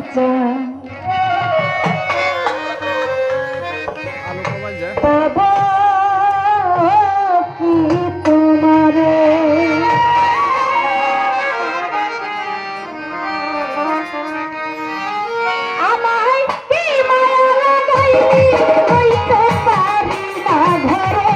চান পাবো কি তোমারে আমায় কি মায়া লাগাইলি হইতে পারি না ঘরে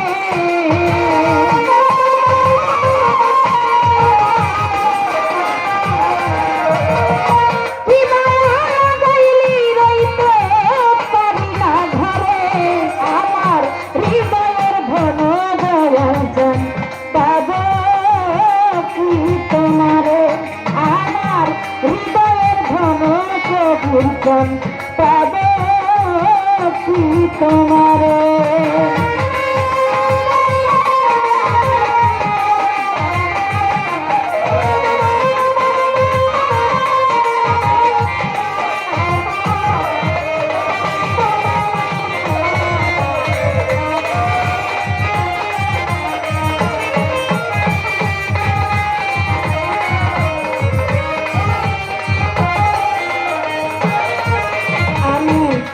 পাবো কি তোমারে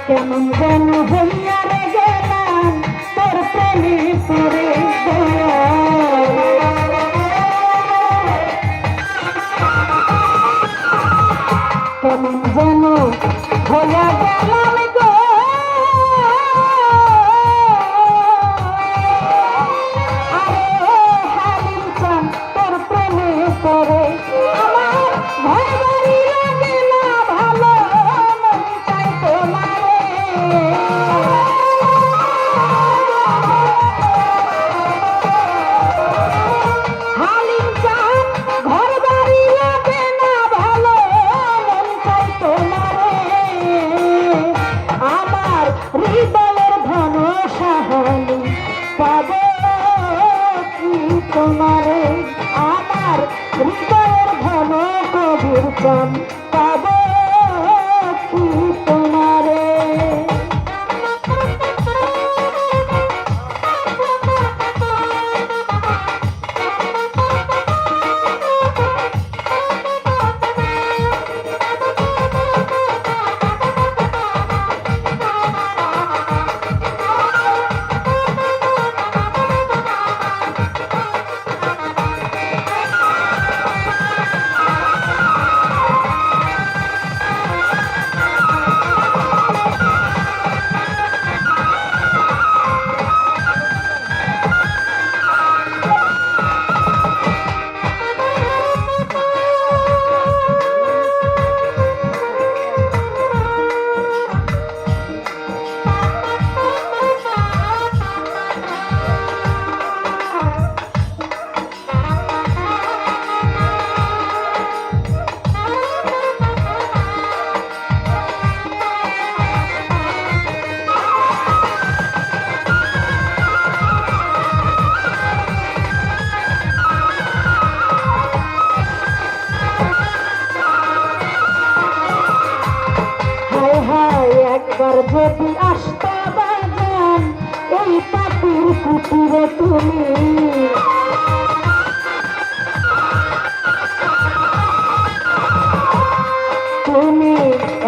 কেমন যেন হইয়া রে গেলাম তোর প্রেমে পড়ে কেমন যেন হইয়া গেলাম গো আরে হালিম চান তোর প্রেমে পড়ে আমার ভয় বাড়ি লাগে না ভালো মন চাই তোমার হৃদয়ের ধন সাহালি পাবো কি তোমারে আমার হৃদয়ের ধন কবির চান পাবো কি তোমারে একবার যদি আসতে বাজান এই পাখির কুটিরে তুমি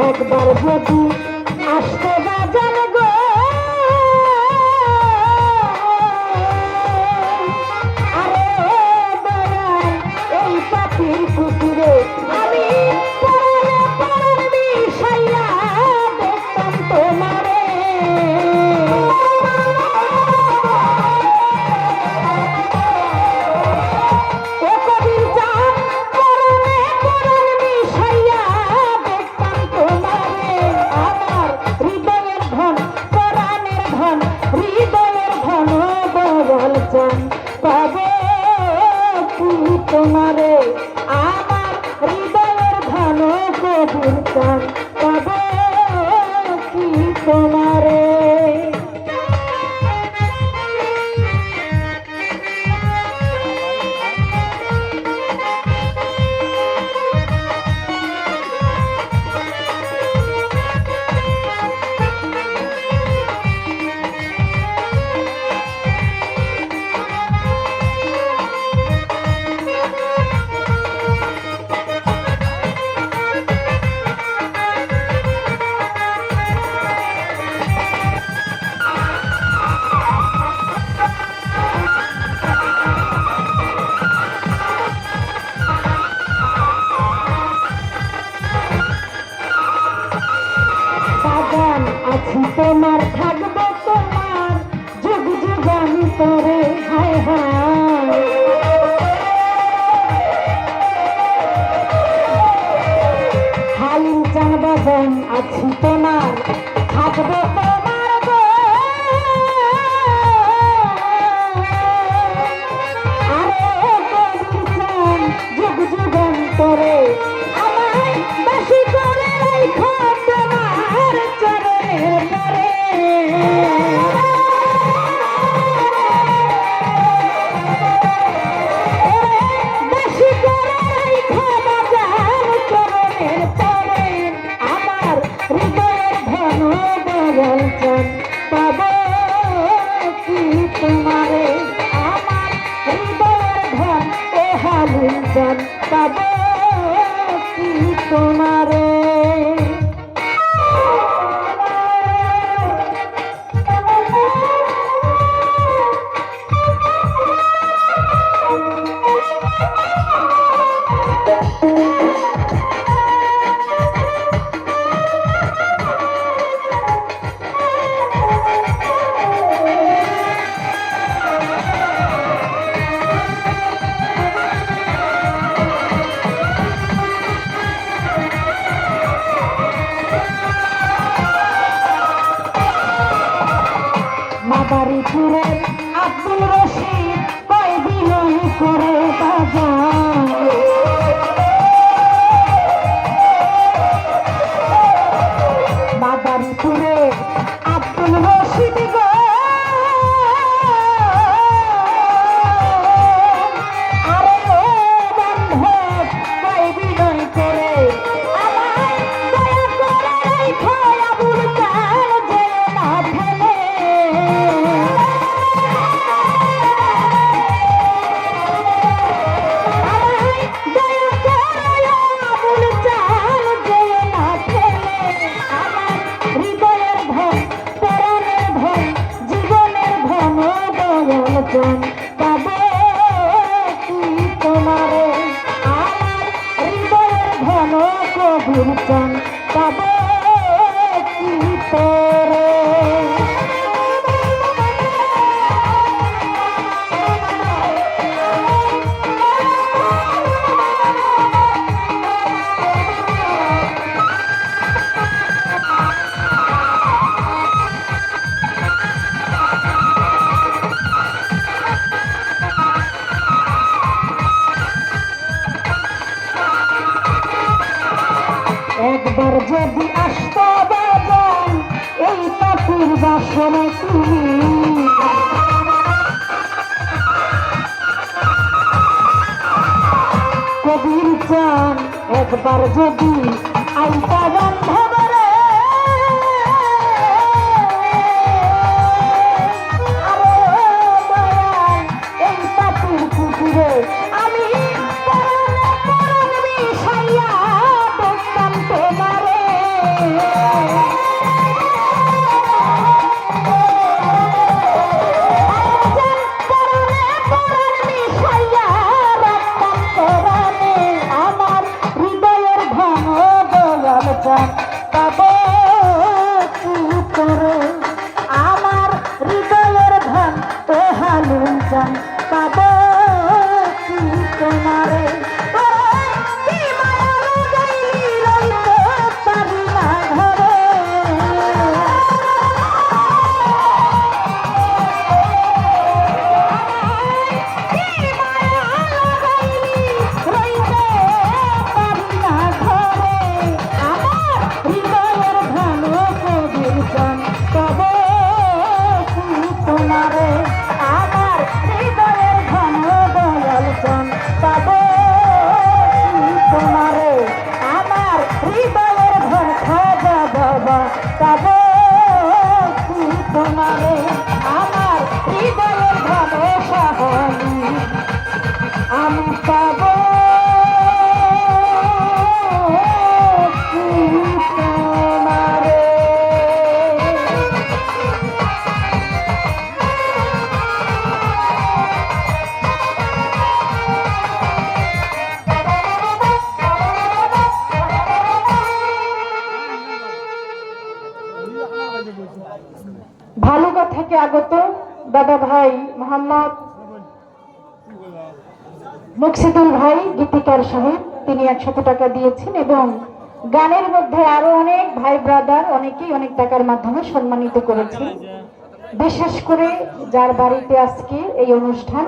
একবার যদি আসতে বাজান গো আরে দয়াল এই পাখির কুটিরে আমি তোমারে ও কবির চান করনে করন মিশাইয়া দেখতাম তোমারে আমার হৃদয়ের ধন কোরআনের ধন হৃদয়ের ধন বদল চান পাবো কি তোমারে আমার হৃদয়ের ধন কবির চান পাবো তোমারে খলিল চান বাজান আছি তোমার থাকবো তোমার গো আরে কবির চান যুগ যুগান্তরে আমায় বাসি করে রাখো তোমার চরণের পরে পাবো কি তোমারে মাদারীপুরের আব্দুল রশিদ কয় বিনয় করে বাজার মাদারীপুরের আব্দুল রশিদ গো আরে ও বান্ধব কয় বিনয় করে আমায় দয়া করে রাখো আবুল চান যেও না ফেলে পাবো কি তোমারে আমার হৃদয়ের ঘন কবির চান পাবো কি তোরে একবার যদি আসতো বাজান এই পাখির বাসরে তুমি কবির চান একবার যদি আইতা বান্ধবরে আরে দয়াল এই পাখির কুকুরে আমি পাবো কি করে আমার হৃদয়ের ধন তো হালুন চান পাবো কি তোমারে পারি না ঘরে পাবো কি তোমারে আমার হৃদয়ের ভালোবাসা হলি আমি পাবো কি তোমারে ভালুকা থেকে আগত দাদা ভাই মোহাম্মদ মুকসিদুল ভাই গীতিকার সাহেব তিনি 100 টাকা দিয়েছেন এবং গানের মধ্যে আরো অনেক ভাই ব্রাদার অনেকেই অনেক টাকার মাধ্যমে সম্মানিত করেছে। বিশেষ করে যার বাড়িতে আজকে এই অনুষ্ঠান,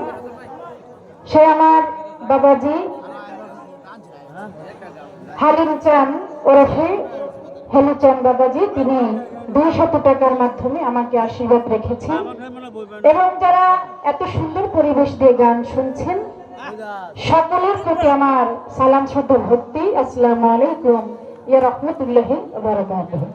সে আমার বাবাজি হালিম চান ওরফে হেলু চান বাবাজি, তিনি 200 টাকার মাধ্যমে আমাকে আশীর্বাদ রেখেছেন। এবং যারা এত সুন্দর পরিবেশ দিয়ে গান শুনছেন, সকলের প্রতি আমার সালাম শ্রদ্ধা ভক্তি। আসসালামু আলাইকুম ইয়া রাহমাতুল্লাহি ওয়া বারাকাতুহু।